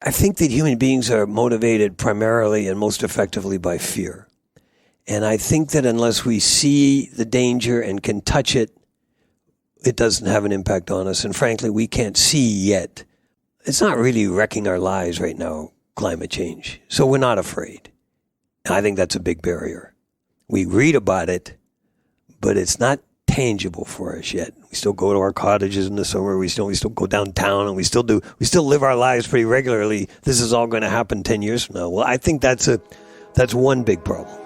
I think that human beings are motivated primarily and most effectively by fear. And I think that unless we see the danger and can touch it, it doesn't have an impact on us. And frankly, we can't see yet. It's not really wrecking our lives right now, climate change. So we're not afraid. And I think that's a big barrier. We read about it, but it's not tangible for us yet. We still go to our cottages in the summer. We still go downtown, and we still live our lives pretty regularly. This is all going to happen 10 years from now. Well, I think that's one big problem.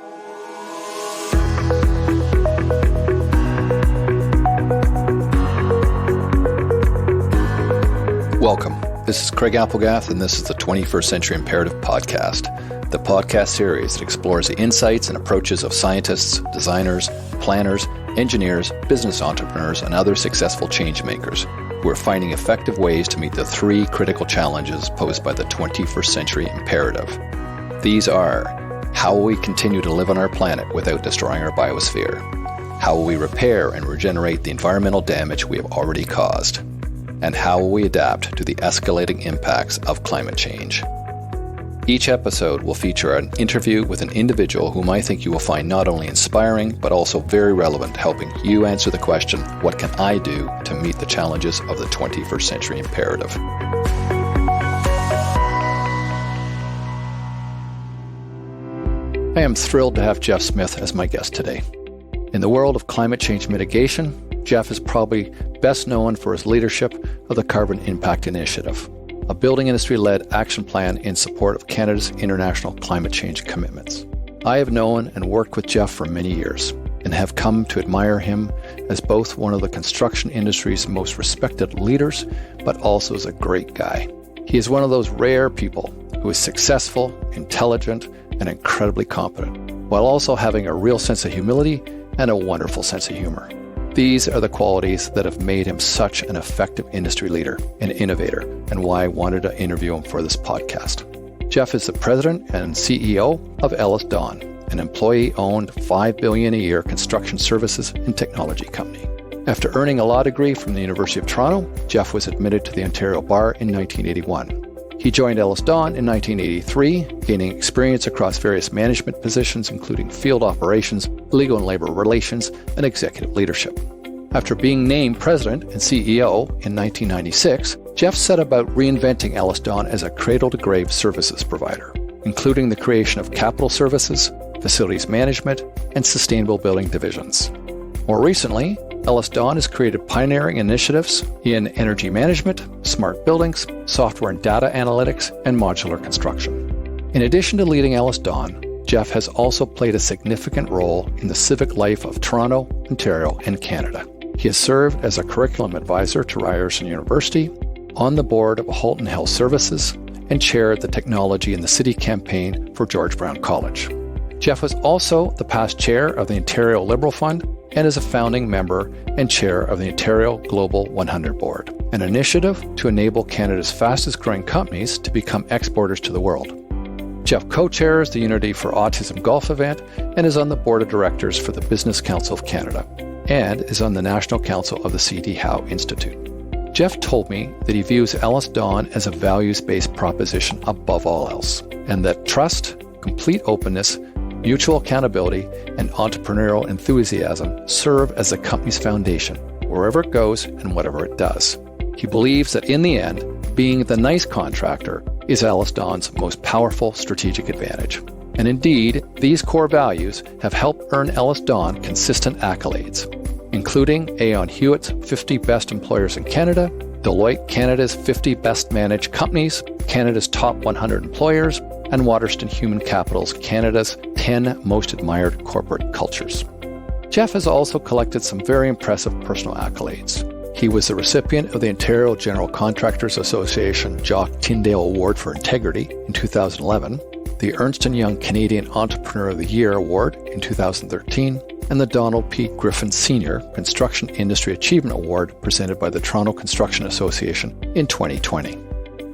Welcome. This is Craig Applegath, and this is the 21st Century Imperative Podcast, the podcast series that explores the insights and approaches of scientists, designers, planners, engineers, business entrepreneurs, and other successful change makers who are finding effective ways to meet the three critical challenges posed by the 21st Century Imperative. These are: how will we continue to live on our planet without destroying our biosphere? How will we repair and regenerate the environmental damage we have already caused? And how will we adapt to the escalating impacts of climate change? Each episode will feature an interview with an individual whom I think you will find not only inspiring, but also very relevant, helping you answer the question, what can I do to meet the challenges of the 21st Century Imperative? I am thrilled to have Geoff Smith as my guest today. In the world of climate change mitigation, Geoff is probably best known for his leadership of the Carbon Impact Initiative, a building industry-led action plan in support of Canada's international climate change commitments. I have known and worked with Geoff for many years and have come to admire him as both one of the construction industry's most respected leaders, but also as a great guy. He is one of those rare people who is successful, intelligent, and incredibly competent, while also having a real sense of humility and a wonderful sense of humor. These are the qualities that have made him such an effective industry leader and innovator, and why I wanted to interview him for this podcast. Geoff is the president and CEO of EllisDon, an employee-owned $5 billion a year construction services and technology company. After earning a law degree from the University of Toronto, Geoff was admitted to the Ontario Bar in 1981. He joined EllisDon in 1983, gaining experience across various management positions, including field operations, legal and labor relations, and executive leadership. After being named president and CEO in 1996, Geoff set about reinventing EllisDon as a cradle-to-grave services provider, including the creation of capital services, facilities management, and sustainable building divisions. More recently, EllisDon has created pioneering initiatives in energy management, smart buildings, software and data analytics, and modular construction. In addition to leading EllisDon, Geoff has also played a significant role in the civic life of Toronto, Ontario, and Canada. He has served as a curriculum advisor to Ryerson University, on the board of Halton Health Services, and chaired the Technology in the City campaign for George Brown College. Geoff was also the past chair of the Ontario Liberal Fund and is a founding member and chair of the Ontario Global 100 Board, an initiative to enable Canada's fastest growing companies to become exporters to the world. Geoff co-chairs the Unity for Autism golf event and is on the board of directors for the Business Council of Canada and is on the National Council of the C.D. Howe Institute. Geoff told me that he views EllisDon as a values-based proposition above all else, and that trust, complete openness, mutual accountability, and entrepreneurial enthusiasm serve as the company's foundation, wherever it goes and whatever it does. He believes that in the end, being the nice contractor is EllisDon's most powerful strategic advantage. And indeed, these core values have helped earn EllisDon consistent accolades, including Aon Hewitt's 50 Best Employers in Canada, Deloitte Canada's 50 Best Managed Companies, Canada's Top 100 Employers, and Waterston Human Capital's Canada's 10 Most Admired Corporate Cultures. Geoff has also collected some very impressive personal accolades. He was the recipient of the Ontario General Contractors Association Jock Tyndale Award for Integrity in 2011, the Ernst & Young Canadian Entrepreneur of the Year Award in 2013, and the Donald P. Griffin Sr. Construction Industry Achievement Award presented by the Toronto Construction Association in 2020.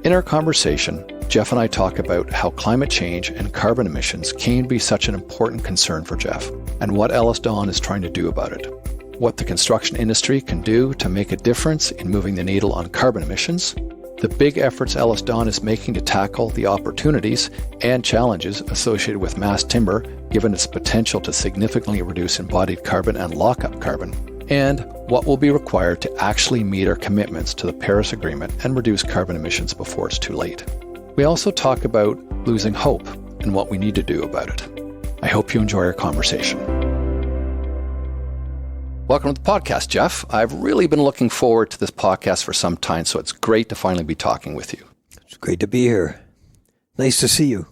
In our conversation, Geoff and I talk about how climate change and carbon emissions came to be such an important concern for Geoff, and what EllisDon is trying to do about it, what the construction industry can do to make a difference in moving the needle on carbon emissions, the big efforts EllisDon is making to tackle the opportunities and challenges associated with mass timber, given its potential to significantly reduce embodied carbon and lock up carbon, and what will be required to actually meet our commitments to the Paris Agreement and reduce carbon emissions before it's too late. We also talk about losing hope and what we need to do about it. I hope you enjoy our conversation. Welcome to the podcast, Geoff. I've really been looking forward to this podcast for some time, so it's great to finally be talking with you. It's great to be here. Nice to see you.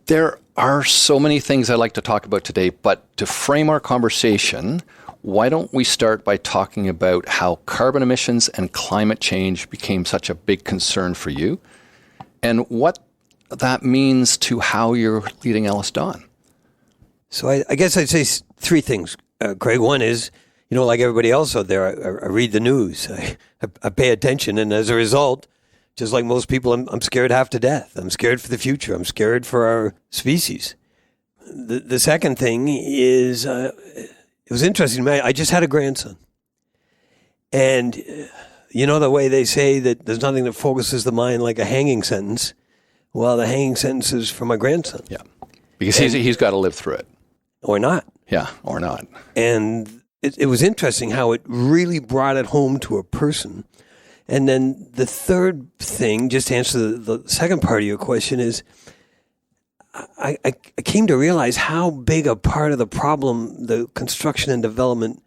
There are so many things I'd like to talk about today, but to frame our conversation, why don't we start by talking about how carbon emissions and climate change became such a big concern for you, and what that means to how you're leading EllisDon? So I guess I'd say three things, Craig. One is, like everybody else out there, I read the news. I pay attention, and as a result, just like most people, I'm scared half to death. I'm scared for the future. I'm scared for our species. The second thing is, it was interesting to me. I just had a grandson. And the way they say that there's nothing that focuses the mind like a hanging sentence. Well, the hanging sentence is for my grandson. Yeah, because he's got to live through it. Or not. Yeah, or not. And it was interesting how it really brought it home to a person. And then the third thing, just to answer the second part of your question, is I came to realize how big a part of the problem the construction and development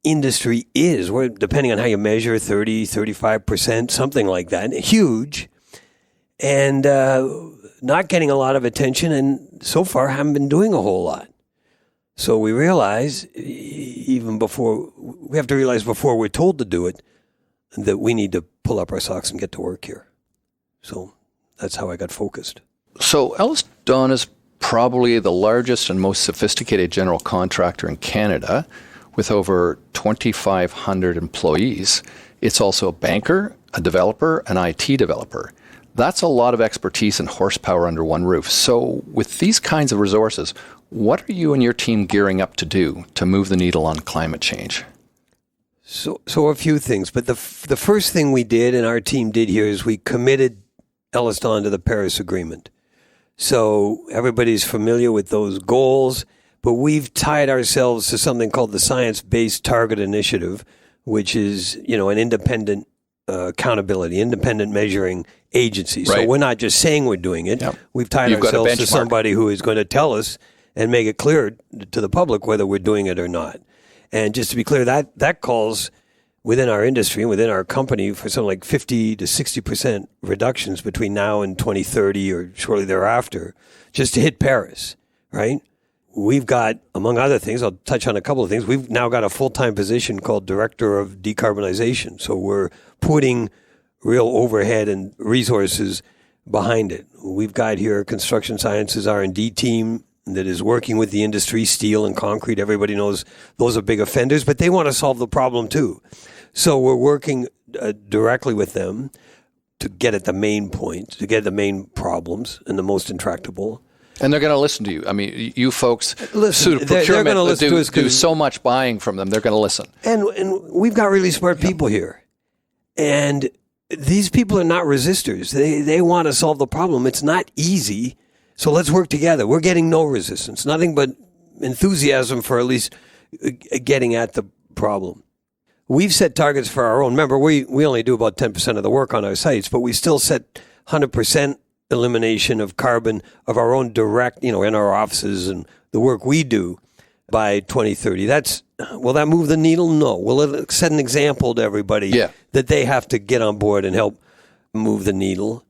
industry is. We're, depending on how you measure, 30, 35%, something like that. Huge. And not getting a lot of attention, and so far haven't been doing a whole lot. So we realize, we have to realize before we're told to do it, that we need to pull up our socks and get to work here. So that's how I got focused. So EllisDon is probably the largest and most sophisticated general contractor in Canada, with over 2,500 employees. It's also a banker, a developer, an IT developer. That's a lot of expertise and horsepower under one roof. So with these kinds of resources, what are you and your team gearing up to do to move the needle on climate change? So a few things, but the first thing we did and our team did here is we committed EllisDon to the Paris Agreement. So everybody's familiar with those goals, but we've tied ourselves to something called the Science-Based Target Initiative, which is, an independent accountability, independent measuring agency. Right. So we're not just saying we're doing it. Yep. We've tied ourselves to somebody who is going to tell us and make it clear to the public whether we're doing it or not. And just to be clear, that calls within our industry and within our company for something like 50 to 60% reductions between now and 2030 or shortly thereafter, just to hit Paris, right? We've got, among other things, I'll touch on a couple of things. We've now got a full-time position called Director of Decarbonization. So we're putting real overhead and resources behind it. We've got here a construction sciences R&D team that is working with the industry, steel and concrete. Everybody knows those are big offenders, but they want to solve the problem too. So we're working directly with them to get at the main point, to get at the main problems and the most intractable. And they're going to listen to you. I mean, you folks, listen, they're going to listen to us do so much buying from them. They're going to listen. And we've got really smart people here. And these people are not resistors. They want to solve the problem. It's not easy. So let's work together. We're getting no resistance, nothing but enthusiasm for at least getting at the problem. We've set targets for our own. Remember, we only do about 10% of the work on our sites, but we still set 100% elimination of carbon of our own direct, in our offices and the work we do by 2030. Will that move the needle? No. Will it set an example to everybody that they have to get on board and help move the needle?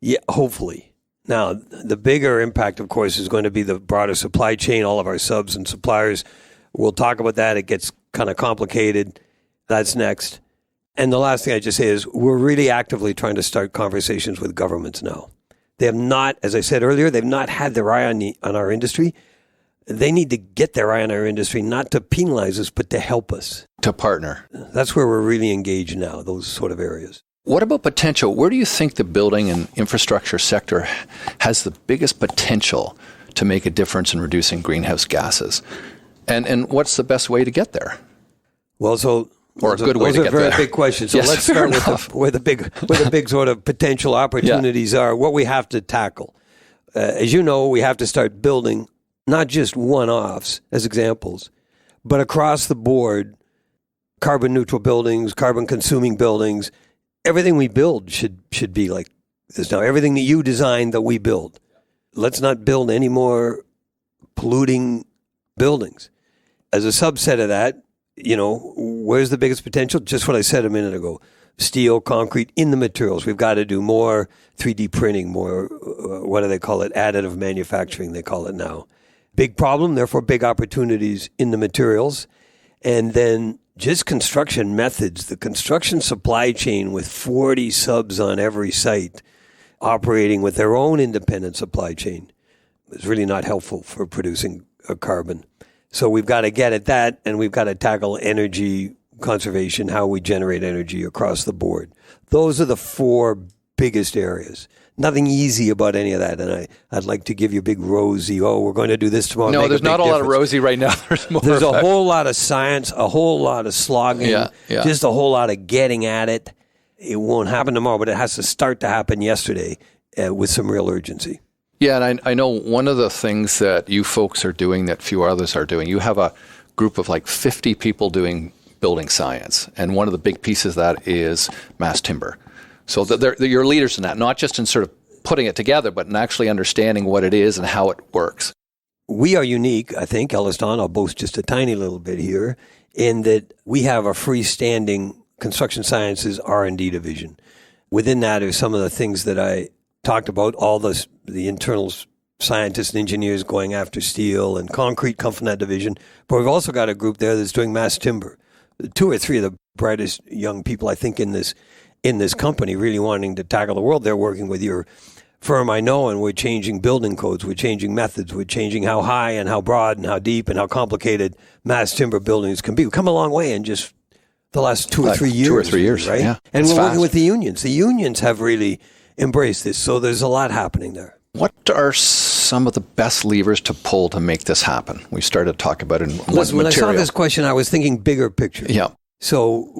Yeah, hopefully. Now, the bigger impact, of course, is going to be the broader supply chain, all of our subs and suppliers. We'll talk about that. It gets kind of complicated. That's next. And the last thing I just say is we're really actively trying to start conversations with governments now. They have not, as I said earlier, they've not had their eye on our industry. They need to get their eye on our industry, not to penalize us, but to help us. To partner. That's where we're really engaged now, those sort of areas. What about potential? Where do you think the building and infrastructure sector has the biggest potential to make a difference in reducing greenhouse gases? And what's the best way to get there? Well, so Or a good way to get there. Those are very big questions. So yes, let's start with where the big sort of potential opportunities are, what we have to tackle. As you know, we have to start building not just one-offs as examples, but across the board, carbon neutral buildings, carbon consuming buildings. Everything we build should be like this now. Everything that you design that we build. Let's not build any more polluting buildings. As a subset of that, where's the biggest potential? Just what I said a minute ago. Steel, concrete, in the materials. We've got to do more 3D printing, more, what do they call it? Additive manufacturing, they call it now. Big problem, therefore big opportunities in the materials. And then just construction methods, the construction supply chain with 40 subs on every site operating with their own independent supply chain is really not helpful for producing carbon. So we've got to get at that, and we've got to tackle energy conservation, how we generate energy across the board. Those are the four biggest areas. Nothing easy about any of that, and I'd like to give you a big rosy, we're going to do this tomorrow. No, there's not a lot of rosy right now. There's a whole lot of science, a whole lot of slogging, just a whole lot of getting at it. It won't happen tomorrow, but it has to start to happen yesterday with some real urgency. Yeah, and I know one of the things that you folks are doing that few others are doing, you have a group of like 50 people doing building science, and one of the big pieces of that is mass timber. So you're leaders in that, not just in sort of putting it together, but in actually understanding what it is and how it works. We are unique, I think, EllisDon, I'll boast just a tiny little bit here, in that we have a freestanding construction sciences R&D division. Within that are some of the things that I talked about, all the internal scientists and engineers going after steel and concrete come from that division. But we've also got a group there that's doing mass timber. 2 or 3 of the brightest young people, I think, in this company really wanting to tackle the world. They're working with your firm, I know, and we're changing building codes, we're changing methods, we're changing how high and how broad and how deep and how complicated mass timber buildings can be. We've come a long way in just the last 2 or 3 years. 2 or 3 years, right? Yeah. And we're working with the unions. The unions have really embraced this, so there's a lot happening there. What are some of the best levers to pull to make this happen? We started to talk about it in one When material. I saw this question, I was thinking bigger picture. Yeah. So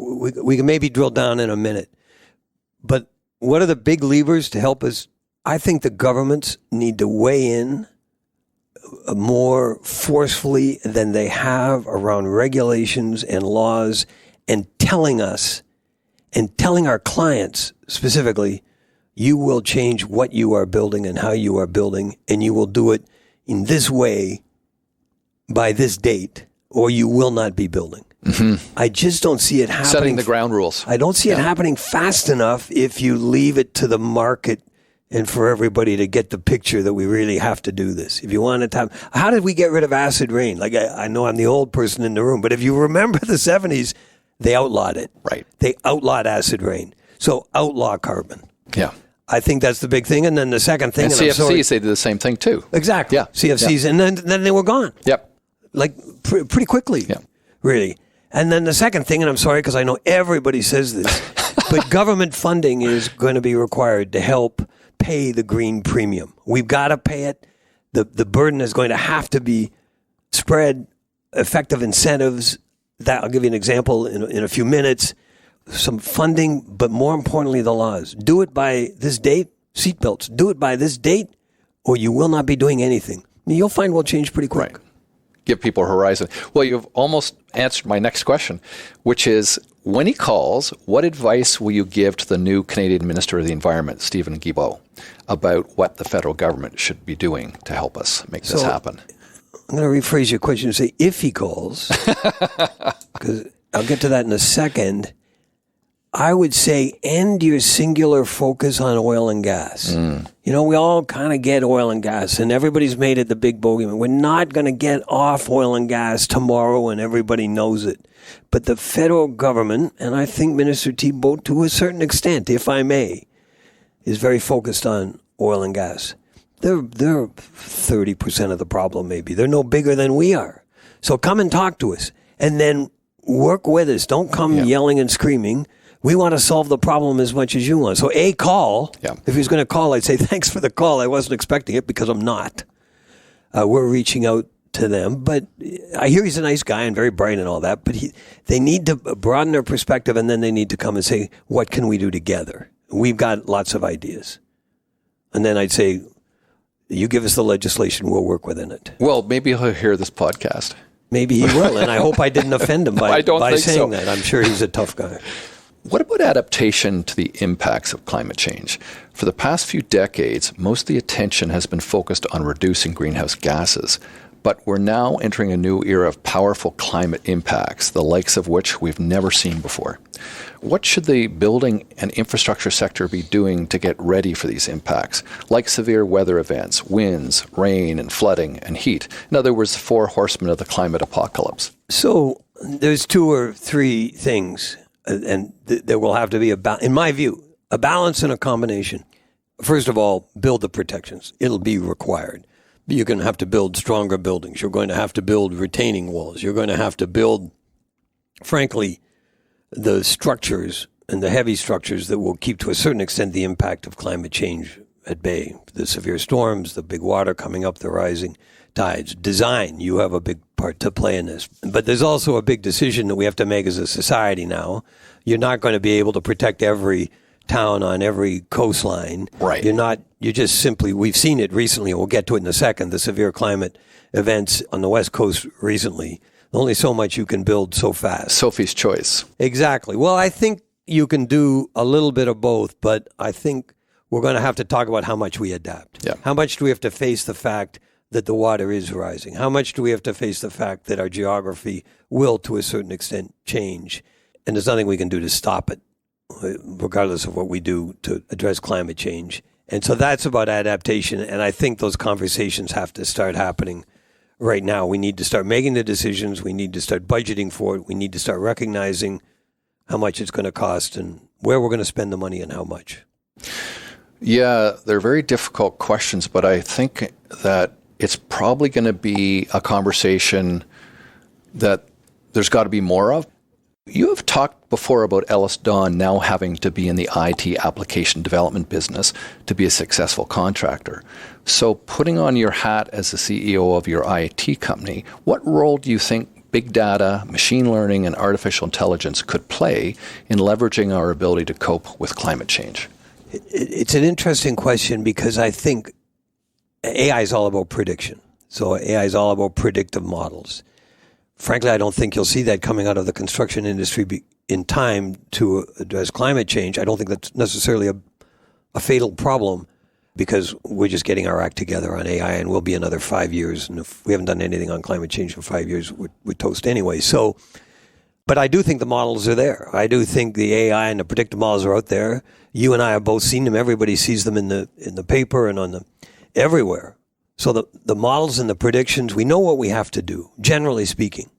we can maybe drill down in a minute. But what are the big levers to help us? I think the governments need to weigh in more forcefully than they have around regulations and laws, and telling us and telling our clients specifically, you will change what you are building and how you are building, and you will do it in this way by this date, or you will not be building. Mm-hmm. I just don't see it happening. Setting the ground rules. I don't see it happening fast enough if you leave it to the market and for everybody to get the picture that we really have to do this. If you want to have, how did we get rid of acid rain? Like, I know I'm the old person in the room, but if you remember the 70s, they outlawed it. Right. They outlawed acid rain. So outlaw carbon. Yeah. I think that's the big thing. And then the second thing. And CFCs, they did the same thing too. Exactly. Yeah. CFCs. Yeah. And then they were gone. Yep. Like pretty quickly. Yeah. Really. And then the second thing, and I'm sorry because I know everybody says this, but government funding is going to be required to help pay the green premium. We've got to pay it. The burden is going to have to be spread, effective incentives. That I'll give you an example in a few minutes. Some funding, but more importantly, the laws. Do it by this date, seatbelts. Do it by this date, or you will not be doing anything. You'll find we'll change pretty quick. Right. Give people a horizon. Well, you've almost answered my next question, which is, when he calls, what advice will you give to the new Canadian Minister of the Environment, Stephen Guilbeault, about what the federal government should be doing to help us make this happen? I'm going to rephrase your question and say, if he calls, because I'll get to that in a second. I would say end your singular focus on oil and gas. You know, we all kind of get oil and gas, and everybody's made it the big bogeyman. We're not going to get off oil and gas tomorrow, and everybody knows it. But the federal government, and I think Minister Thibault to a certain extent, if I may, is very focused on oil and gas. They're 30% of the problem, maybe. They're no bigger than we are. So come and talk to us, and then work with us. Don't come yelling and screaming. We want to solve the problem as much as you want. So call. Yeah. If he's going to call, I'd say, thanks for the call. I wasn't expecting it because I'm not. We're reaching out to them. But I hear he's a nice guy and very bright and all that, but they need to broaden their perspective, and then they need to come and say, what can we do together? We've got lots of ideas. And then I'd say, you give us the legislation, we'll work within it. Well, maybe he'll hear this podcast. Maybe he will, and I hope I didn't offend him by saying that. I'm sure he's a tough guy. What about adaptation to the impacts of climate change? For the past few decades, most of the attention has been focused on reducing greenhouse gases. But we're now entering a new era of powerful climate impacts, the likes of which we've never seen before. What should the building and infrastructure sector be doing to get ready for these impacts, like severe weather events, winds, rain, and flooding, and heat? In other words, the four horsemen of the climate apocalypse. So there's two or three things, and there will have to be, in my view, a balance and a combination. First of all, build the protections. It'll be required. You're going to have to build stronger buildings. You're going to have to build retaining walls. You're going to have to build, frankly, the structures and the heavy structures that will keep, to a certain extent, the impact of climate change at bay. The severe storms, the big water coming up, the rising tides. Design, you have a big part to play in this. But there's also a big decision that we have to make as a society now. You're not going to be able to protect every town on every coastline. Right. You just simply, we've seen it recently, and we'll get to it in a second, the severe climate events on the West Coast recently. Only so much you can build so fast. Sophie's choice. Exactly. Well, I think you can do a little bit of both, but I think we're going to have to talk about how much we adapt. Yeah. How much do we have to face the fact that the water is rising? How much do we have to face the fact that our geography will, to a certain extent, change? And there's nothing we can do to stop it, regardless of what we do to address climate change. And so that's about adaptation. And I think those conversations have to start happening right now. We need to start making the decisions. We need to start budgeting for it. We need to start recognizing how much it's going to cost and where we're going to spend the money and how much. Yeah, they're very difficult questions, but I think that it's probably going to be a conversation that there's got to be more of. You have talked before about EllisDon now having to be in the IT application development business to be a successful contractor. So putting on your hat as the CEO of your IT company, what role do you think big data, machine learning, and artificial intelligence could play in leveraging our ability to cope with climate change? It's an interesting question because I think AI is all about prediction. So AI is all about predictive models. Frankly, I don't think you'll see that coming out of the construction industry in time to address climate change. I don't think that's necessarily a fatal problem because we're just getting our act together on AI, and we'll be another 5 years. And if we haven't done anything on climate change for 5 years, we're toast anyway. So, but I do think the models are there. I do think the AI and the predictive models are out there. You and I have both seen them. Everybody sees them in the paper and everywhere. So the models and the predictions, we know what we have to do, generally speaking.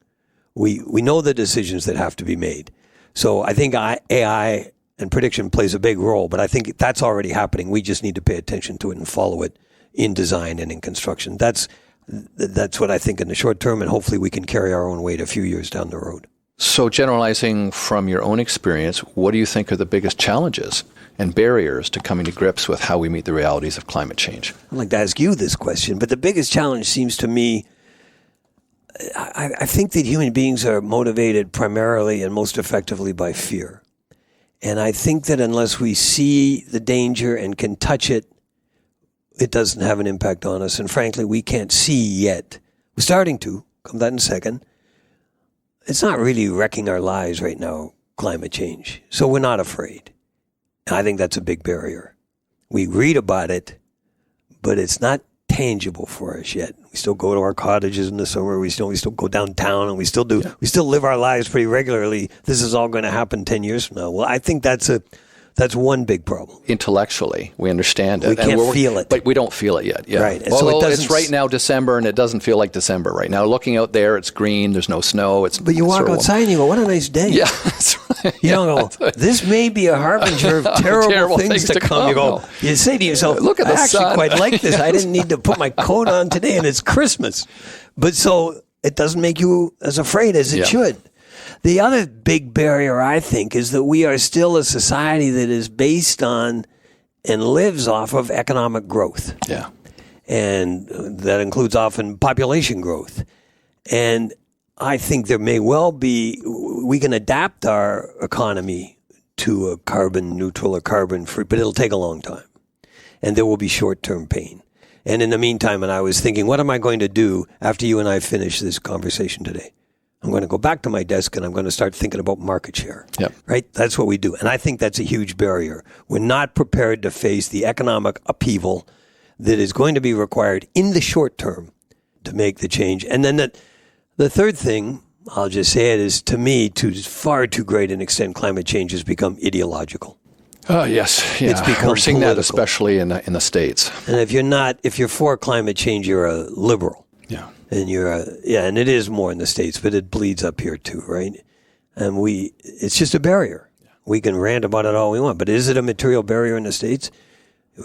We know the decisions that have to be made. So I think AI and prediction plays a big role, but I think that's already happening. We just need to pay attention to it and follow it in design and in construction. That's what I think in the short term, and hopefully we can carry our own weight a few years down the road. So generalizing from your own experience, what do you think are the biggest challenges and barriers to coming to grips with how we meet the realities of climate change? I'd like to ask you this question, but the biggest challenge seems to me, I think that human beings are motivated primarily and most effectively by fear. And I think that unless we see the danger and can touch it, it doesn't have an impact on us. And frankly, we can't see yet. We're starting to, come to that in a second. It's not really wrecking our lives right now, climate change. So we're not afraid. And I think that's a big barrier. We read about it, but it's not tangible for us yet. We still go to our cottages in the summer. We still go downtown, and we still do. Yeah. We still live our lives pretty regularly. This is all going to happen 10 years from now. Well, I think that's one big problem. Intellectually, we understand it. We can't feel it. But we don't feel it yet. Yeah. Right. And so it's right now December, and it doesn't feel like December right now. Looking out there, it's green. There's no snow. But you walk outside and you go, what a nice day. Yeah, that's right. You don't go, this may be a harbinger of terrible things to come. You go, you say to yourself, look at the sun. I actually quite like this. I didn't need to put my coat on today, and it's Christmas. But so it doesn't make you as afraid as it should. The other big barrier, I think, is that we are still a society that is based on and lives off of economic growth. Yeah. And that includes often population growth. And I think there may well be, we can adapt our economy to a carbon neutral or carbon free, but it'll take a long time. And there will be short-term pain. And in the meantime, and I was thinking, what am I going to do after you and I finish this conversation today? I'm going to go back to my desk and I'm going to start thinking about market share. Yep. Right? That's what we do. And I think that's a huge barrier. We're not prepared to face the economic upheaval that is going to be required in the short term to make the change. And then the third thing, I'll just say it, is to me, to far too great an extent, climate change has become ideological. Oh, yes. Yeah. It's become We're seeing political. that especially in the States. And if you're for climate change, you're a liberal. Yeah. And and it is more in the States, but it bleeds up here too, right? And it's just a barrier. Yeah. We can rant about it all we want, but is it a material barrier in the States?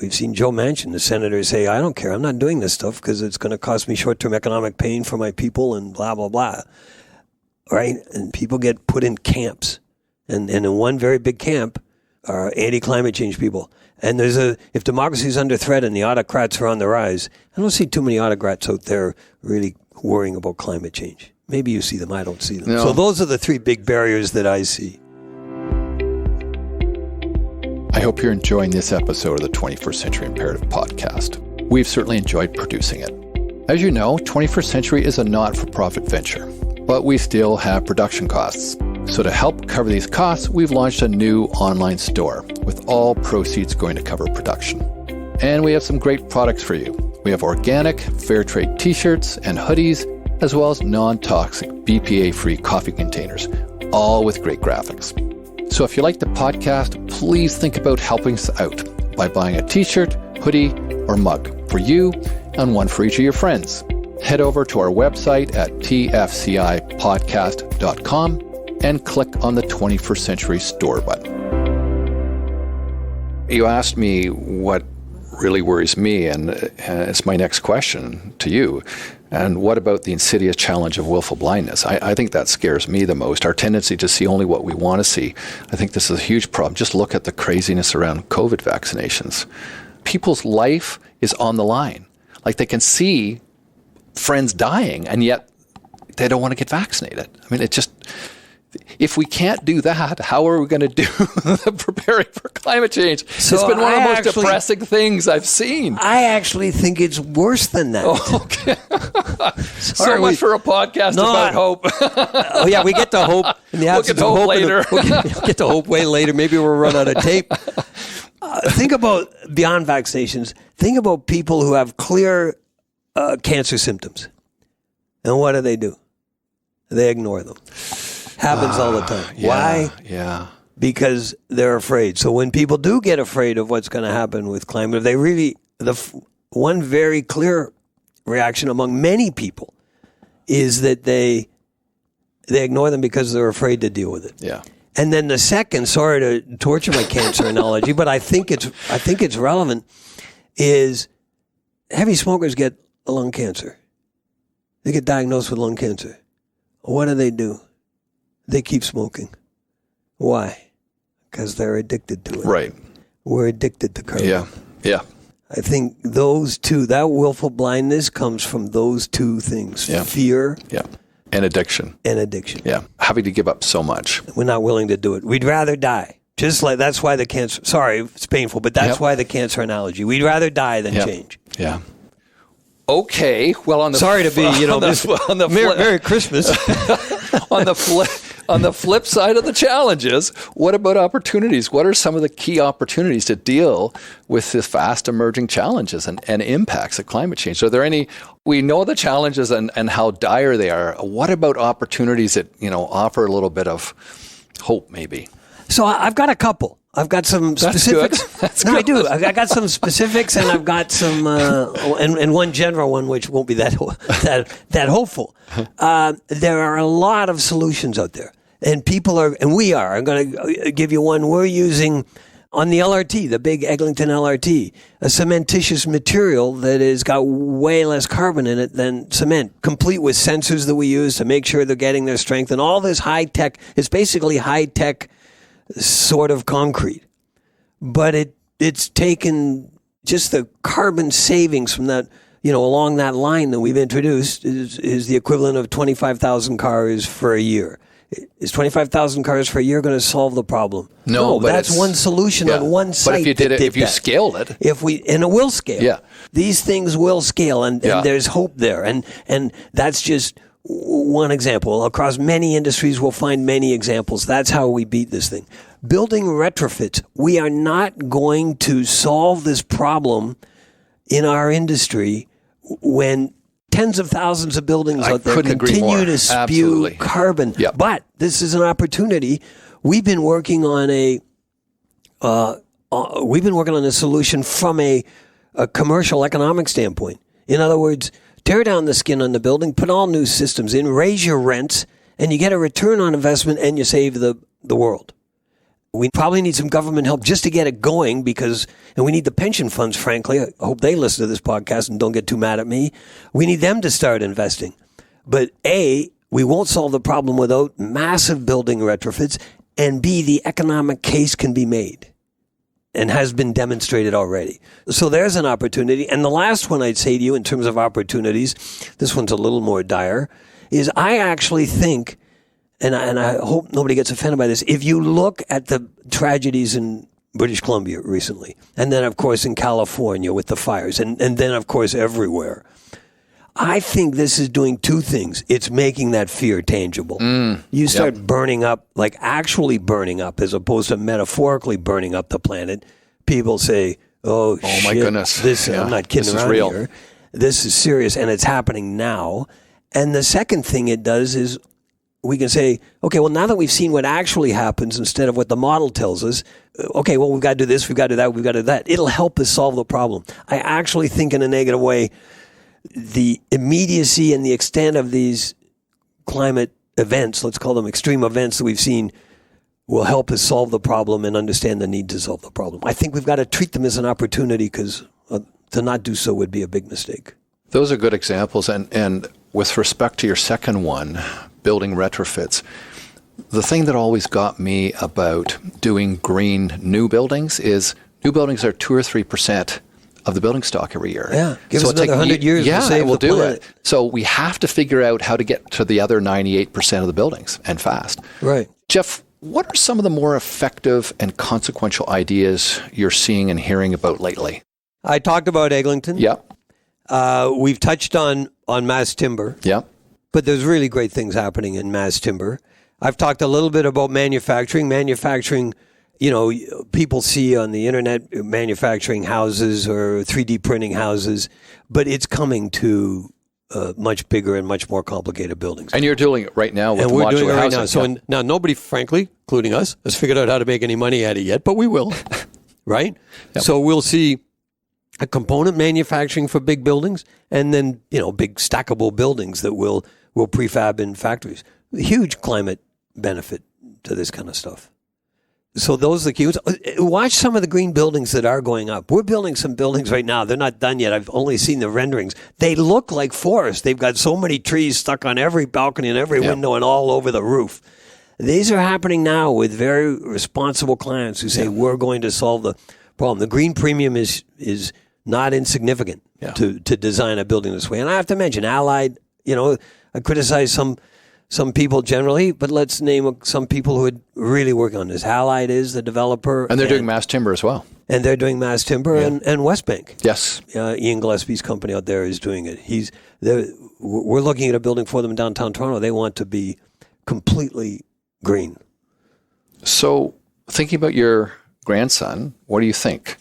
We've seen Joe Manchin, the senator, say, I don't care, I'm not doing this stuff because it's going to cost me short-term economic pain for my people and blah, blah, blah. Right? And people get put in camps. And in one very big camp are anti-climate change people. And if democracy is under threat and the autocrats are on the rise, I don't see too many autocrats out there really worrying about climate change. Maybe you see them, I don't see them. No. So those are the three big barriers that I see. I hope you're enjoying this episode of the 21st Century Imperative podcast. We've certainly enjoyed producing it. As you know, 21st Century is a not-for-profit venture, but we still have production costs. So to help cover these costs, we've launched a new online store with all proceeds going to cover production. And we have some great products for you. We have organic, fair trade t-shirts and hoodies, as well as non-toxic, BPA-free coffee containers, all with great graphics. So if you like the podcast, please think about helping us out by buying a t-shirt, hoodie, or mug for you and one for each of your friends. Head over to our website at tfcipodcast.com and click on the 21st Century Store button. You asked me what really worries me, and it's my next question to you. And what about the insidious challenge of willful blindness? I think that scares me the most, our tendency to see only what we want to see. I think this is a huge problem. Just look at the craziness around COVID vaccinations. People's life is on the line. Like, they can see friends dying, and yet they don't want to get vaccinated. I mean, if we can't do that, how are we going to do the preparing for climate change? So it's been one of the most depressing things I've seen. I actually think it's worse than that. Oh, okay. So much for a podcast about hope. Oh, yeah, we get to hope. In the absence we'll get to hope later. We'll get to hope way later. Maybe we'll run out of tape. Think about, beyond vaccinations, think about people who have clear cancer symptoms. And what do? They ignore them. Happens all the time. Yeah, Why? Yeah. Because they're afraid. So when people do get afraid of what's going to happen with climate, one very clear reaction among many people is that they ignore them because they're afraid to deal with it. Yeah. And then the second, sorry to torture my cancer analogy, but I think it's relevant, is heavy smokers get lung cancer. They get diagnosed with lung cancer. What do? They keep smoking. Why? Because they're addicted to it. Right. We're addicted to carbon. Yeah. Yeah. I think those two, that willful blindness comes from those two things. Yeah. Fear. Yeah. And addiction. Yeah. Having to give up so much. We're not willing to do it. We'd rather die. Just like, that's why the cancer, sorry, it's painful, but that's why the cancer analogy. We'd rather die than change. Yeah. Okay. Well, on the sorry to be, Merry Christmas. On the flip side of the challenges, what about opportunities? What are some of the key opportunities to deal with the fast emerging challenges and impacts of climate change? Are there any? We know the challenges and how dire they are. What about opportunities that offer a little bit of hope, maybe? So I've got a couple. I've got some specifics. That's good. I do. I got some specifics, and I've got some, and one general one which won't be that hopeful. There are a lot of solutions out there, and people are, and we are. I'm going to give you one. We're using on the LRT, the big Eglinton LRT, a cementitious material that has got way less carbon in it than cement, complete with sensors that we use to make sure they're getting their strength, and all this high tech. It's basically high tech sort of concrete, but it's taken just the carbon savings from that. along that line that we've introduced is the equivalent of 25,000 cars for a year. Is 25,000 cars for a year going to solve the problem? No, but that's one solution on one site. But if you did it, if you scaled it, and it will scale. Yeah, these things will scale, and there's hope there, and that's just one example. Across many industries, we'll find many examples. That's how we beat this thing. Building retrofits. We are not going to solve this problem in our industry when tens of thousands of buildings out there continue to spew carbon. Yep. But this is an opportunity. We've been working on a solution from a commercial economic standpoint. In other words, tear down the skin on the building, put all new systems in, raise your rents, and you get a return on investment and you save the world. We probably need some government help just to get it going and we need the pension funds, frankly. I hope they listen to this podcast and don't get too mad at me. We need them to start investing. But A, we won't solve the problem without massive building retrofits, and B, the economic case can be made and has been demonstrated already. So there's an opportunity. And the last one I'd say to you in terms of opportunities, this one's a little more dire, is I actually think, and I hope nobody gets offended by this, if you look at the tragedies in British Columbia recently, and then, of course, in California with the fires, and then, of course, everywhere, I think this is doing two things. It's making that fear tangible. You start burning up, like actually burning up, as opposed to metaphorically burning up the planet. People say, oh shit, my goodness. I'm not kidding around real here. This is serious, and it's happening now. And the second thing it does is we can say, okay, well, now that we've seen what actually happens instead of what the model tells us, okay, well, we've got to do this, we've got to do that, we've got to do that. It'll help us solve the problem. I actually think in a negative way, the immediacy and the extent of these climate events, let's call them extreme events that we've seen, will help us solve the problem and understand the need to solve the problem. I think we've got to treat them as an opportunity because to not do so would be a big mistake. Those are good examples. And with respect to your second one, building retrofits, the thing that always got me about doing green new buildings is new buildings are 2 or 3% of the building stock every year. Yeah, give us another 100 years to save the planet. So we have to figure out how to get to the other 98% of the buildings, and fast. Right. Geoff, what are some of the more effective and consequential ideas you're seeing and hearing about lately? I talked about Eglinton. Yeah. We've touched on mass timber. Yeah. But there's really great things happening in mass timber. I've talked a little bit about manufacturing. Manufacturing, people see on the internet manufacturing houses or 3D printing houses, but it's coming to much bigger and much more complicated buildings. And you're doing it right now with modular housing. And we're doing it right now. So now nobody, frankly, including us, has figured out how to make any money at it yet, but we will, right? Yep. So we'll see a component manufacturing for big buildings and then, big stackable buildings that will prefab in factories. Huge climate benefit to this kind of stuff. So those are the keys. Watch some of the green buildings that are going up. We're building some buildings right now. They're not done yet. I've only seen the renderings. They look like forests. They've got so many trees stuck on every balcony and every window and all over the roof. These are happening now with very responsible clients who say, we're going to solve the problem. The green premium is not insignificant to design a building this way. And I have to mention, Allied, I criticize some people generally, but let's name some people who are really working on this. Allied is the developer. And they're doing mass timber as well. And they're doing mass timber and Westbank. Yes. Ian Gillespie's company out there is doing it. We're looking at a building for them in downtown Toronto. They want to be completely green. So thinking about your grandson, what do you think?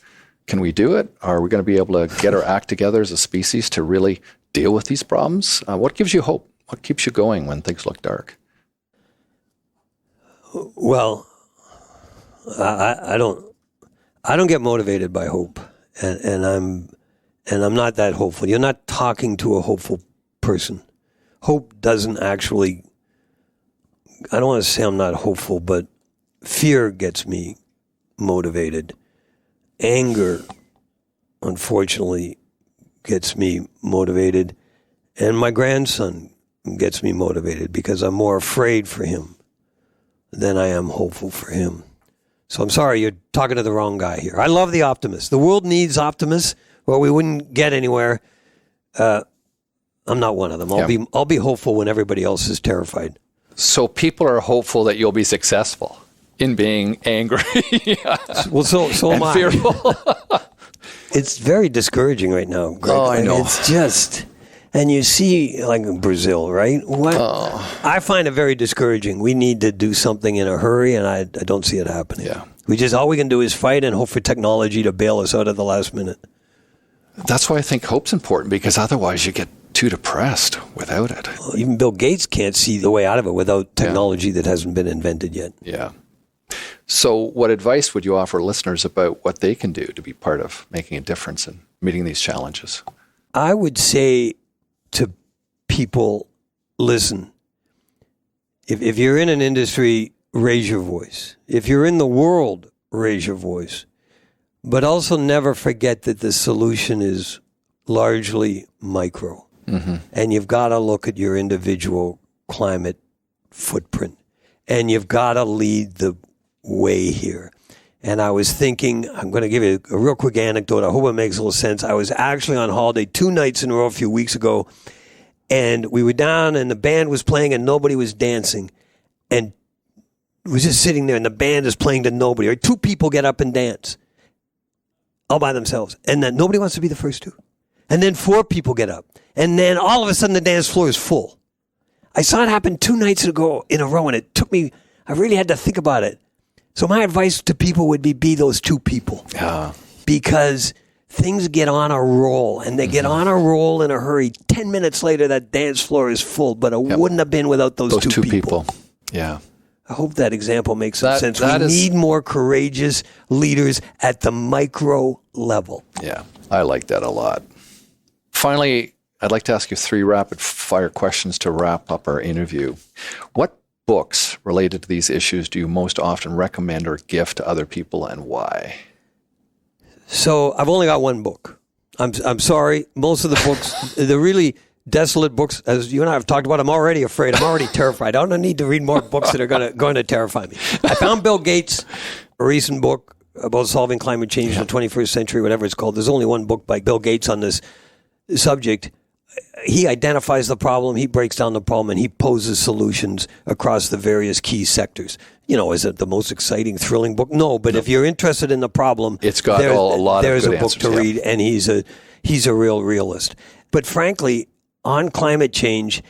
Can we do it? Are we going to be able to get our act together as a species to really deal with these problems? What gives you hope? What keeps you going when things look dark? Well, I don't get motivated by hope, and I'm not that hopeful. You're not talking to a hopeful person. Hope doesn't actually. I don't want to say I'm not hopeful, but fear gets me motivated. Anger, unfortunately, gets me motivated, and my grandson gets me motivated because I'm more afraid for him than I am hopeful for him. So I'm sorry, you're talking to the wrong guy here. I love the optimists. The world needs optimists, or we wouldn't get anywhere. I'm not one of them. I'll be hopeful when everybody else is terrified. So people are hopeful that you'll be successful in being angry. Well, so am I. Fearful. It's very discouraging right now, Greg. Oh, I know. It's just, and you see, like Brazil, right? I find it very discouraging. We need to do something in a hurry, and I don't see it happening. Yeah. All we can do is fight and hope for technology to bail us out at the last minute. That's why I think hope's important, because otherwise you get too depressed without it. Well, even Bill Gates can't see the way out of it without technology that hasn't been invented yet. Yeah. So what advice would you offer listeners about what they can do to be part of making a difference in meeting these challenges? I would say to people, listen, if you're in an industry, raise your voice. If you're in the world, raise your voice. But also never forget that the solution is largely micro. Mm-hmm. And you've got to look at your individual climate footprint. And you've got to lead the way here. And I was thinking, I'm going to give you a real quick anecdote. I hope it makes a little sense. I was actually on holiday 2 nights in a row a few weeks ago. And we were down and the band was playing and nobody was dancing. And we were just sitting there and the band is playing to nobody. Or 2 people get up and dance all by themselves. And then nobody wants to be the first 2. And then 4 people get up. And then all of a sudden the dance floor is full. I saw it happen 2 nights ago in a row, and it took me, I really had to think about it. So my advice to people would be those 2 people. Because things get on a roll, and they get on a roll in a hurry. 10 minutes later, that dance floor is full, but it wouldn't have been without those two people. Yeah. I hope that example makes some sense. We need more courageous leaders at the micro level. Yeah, I like that a lot. Finally, I'd like to ask you 3 rapid-fire questions to wrap up our interview. What books related to these issues do you most often recommend or gift to other people, and why? So I've only got 1 book. I'm sorry. Most of the books, the really desolate books, as you and I have talked about, I'm already afraid. I'm already terrified. I don't need to read more books that are going to terrify me. I found Bill Gates, a recent book about solving climate change in the 21st century, whatever it's called. There's only 1 book by Bill Gates on this subject. He identifies the problem, he breaks down the problem, and he poses solutions across the various key sectors. You know, is it the most exciting, thrilling book? No, but if you're interested in the problem, it's got a lot of good there's a book answers, to read, and he's a real realist. But frankly, on climate change,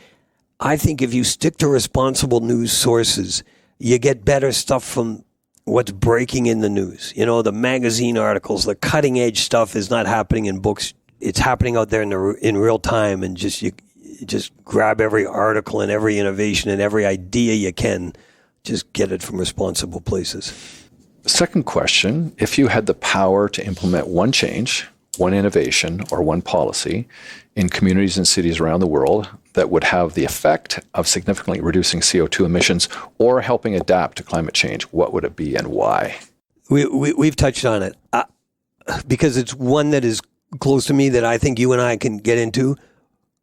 I think if you stick to responsible news sources, you get better stuff from what's breaking in the news. You know, the magazine articles, the cutting edge stuff is not happening in books. It's happening out there in real time, and you just grab every article and every innovation and every idea you can. Just get it from responsible places. Second question, if you had the power to implement 1 change, 1 innovation, or 1 policy in communities and cities around the world that would have the effect of significantly reducing CO2 emissions or helping adapt to climate change, what would it be and why? We've touched on it. Because it's one that is close to me that I think you and I can get into.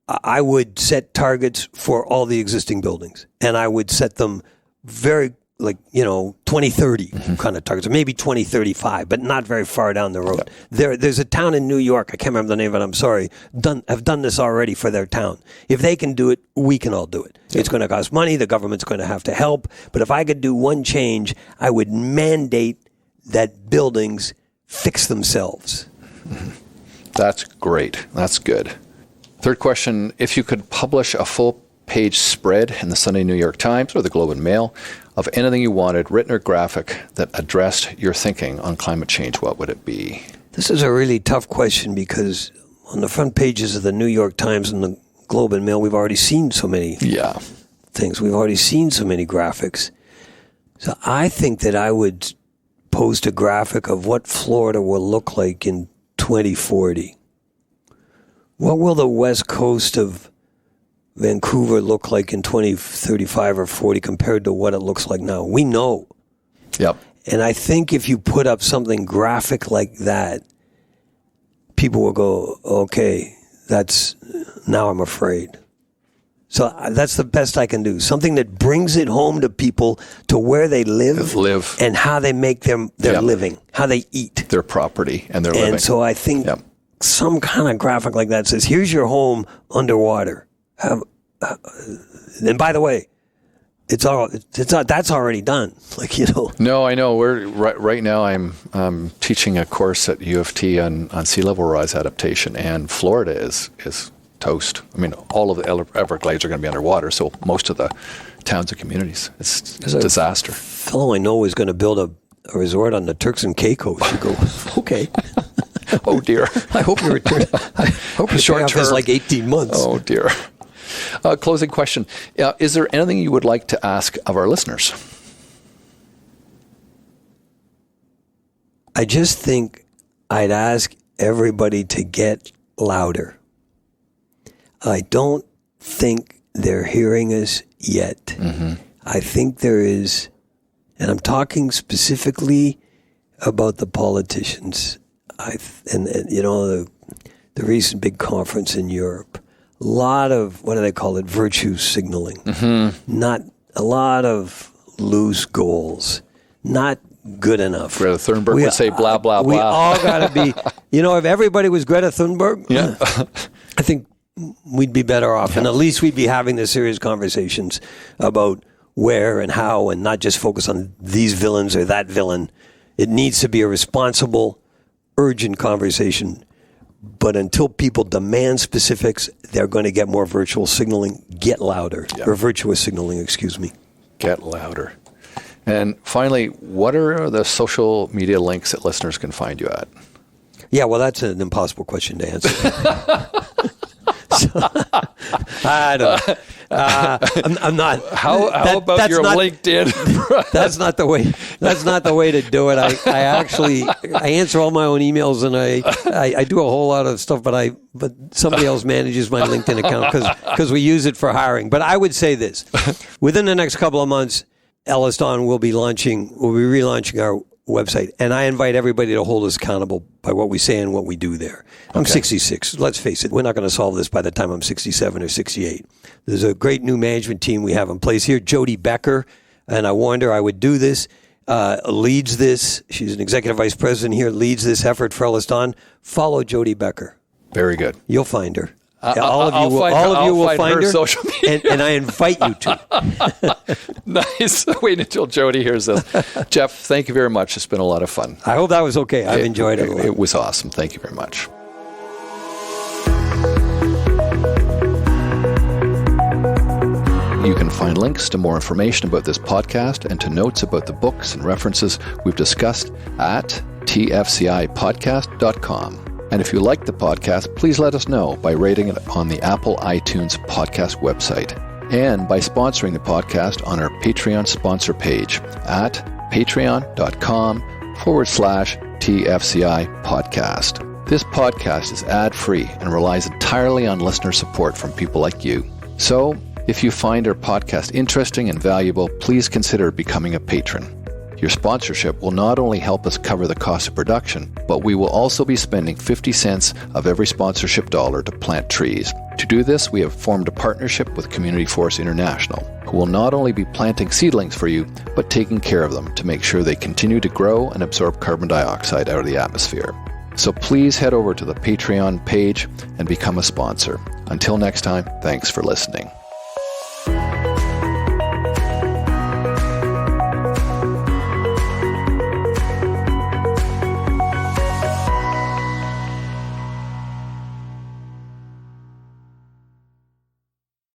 I would set targets for all the existing buildings, and I would set them very, 2030 kind of targets, or maybe 2035, but not very far down the road. There's a town in New York, I can't remember the name of it, I'm sorry, have done this already for their town. If they can do it, we can all do it. It's going to cost money, the government's going to have to help, but if I could do 1 change, I would mandate that buildings fix themselves. That's great. That's good. Third question, if you could publish a full-page spread in the Sunday New York Times or the Globe and Mail of anything you wanted, written or graphic, that addressed your thinking on climate change, what would it be? This is a really tough question because on the front pages of the New York Times and the Globe and Mail, we've already seen so many things. We've already seen so many graphics. So I think that I would post a graphic of what Florida will look like in 2040. What will the west coast of Vancouver look like in 2035 or 40 compared to what it looks like now? We know. Yep. And I think if you put up something graphic like that, people will go, okay, now I'm afraid. So that's the best I can do. Something that brings it home to people to where they live and how they make their living, how they eat. Their property and their living. And so I think some kind of graphic like that says, here's your home underwater. And by the way, that's already done. Like, you know. No, I know. We're right now. I'm teaching a course at U of T on sea level rise adaptation, and Florida is toast. I mean, all of the Everglades are going to be underwater, so most of the towns and communities, it's a disaster. A fellow I know is going to build a resort on the Turks and Caicos. You go, okay. Oh dear. I hope your return. I hope your short term is like 18 months. Oh dear. Closing question. Is there anything you would like to ask of our listeners? I just think I'd ask everybody to get louder. I don't think they're hearing us yet. Mm-hmm. I think there is, and I'm talking specifically about the politicians. And you know, the recent big conference in Europe. A lot of, what do they call it, virtue signaling. Mm-hmm. Not a lot of loose goals. Not good enough. Greta Thunberg would say blah, blah, blah. We all got to be, you know, if everybody was Greta Thunberg, yeah. I think we'd be better off. Yeah. And at least we'd be having the serious conversations about where and how, and not just focus on these villains or that villain. It needs to be a responsible, urgent conversation. But until people demand specifics, they're going to get more virtual signaling. Get louder. Yeah. Or virtuous signaling, excuse me. Get louder. And finally, what are the social media links that listeners can find you at? Yeah, well, that's an impossible question to answer. I don't. I'm not. How about your LinkedIn? That's not the way. That's not the way to do it. I answer all my own emails, and I do a whole lot of stuff, but somebody else manages my LinkedIn account because we use it for hiring. But I would say this: within the next couple of months, EllisDon will be relaunching our website, and I invite everybody to hold us accountable by what we say and what we do there. I'm 66. Let's face it, we're not going to solve this by the time I'm 67 or 68. There's a great new management team we have in place here. Jody Becker, and I warned her I would do this, leads this. She's an executive vice president here, leads this effort for EllisDon. Follow Jody Becker. Very good. You'll find her. All of you will find her, social media. And I invite you to. Nice. Wait until Jody hears this. Geoff, thank you very much. It's been a lot of fun. I hope that was okay. I've enjoyed it a lot. It was awesome. Thank you very much. You can find links to more information about this podcast and to notes about the books and references we've discussed at tfcipodcast.com. And if you like the podcast, please let us know by rating it on the Apple iTunes podcast website and by sponsoring the podcast on our Patreon sponsor page at patreon.com/TFCI podcast. This podcast is ad-free and relies entirely on listener support from people like you. So, if you find our podcast interesting and valuable, please consider becoming a patron. Your sponsorship will not only help us cover the cost of production, but we will also be spending 50 cents of every sponsorship dollar to plant trees. To do this, we have formed a partnership with Community Forest International, who will not only be planting seedlings for you, but taking care of them to make sure they continue to grow and absorb carbon dioxide out of the atmosphere. So please head over to the Patreon page and become a sponsor. Until next time, thanks for listening.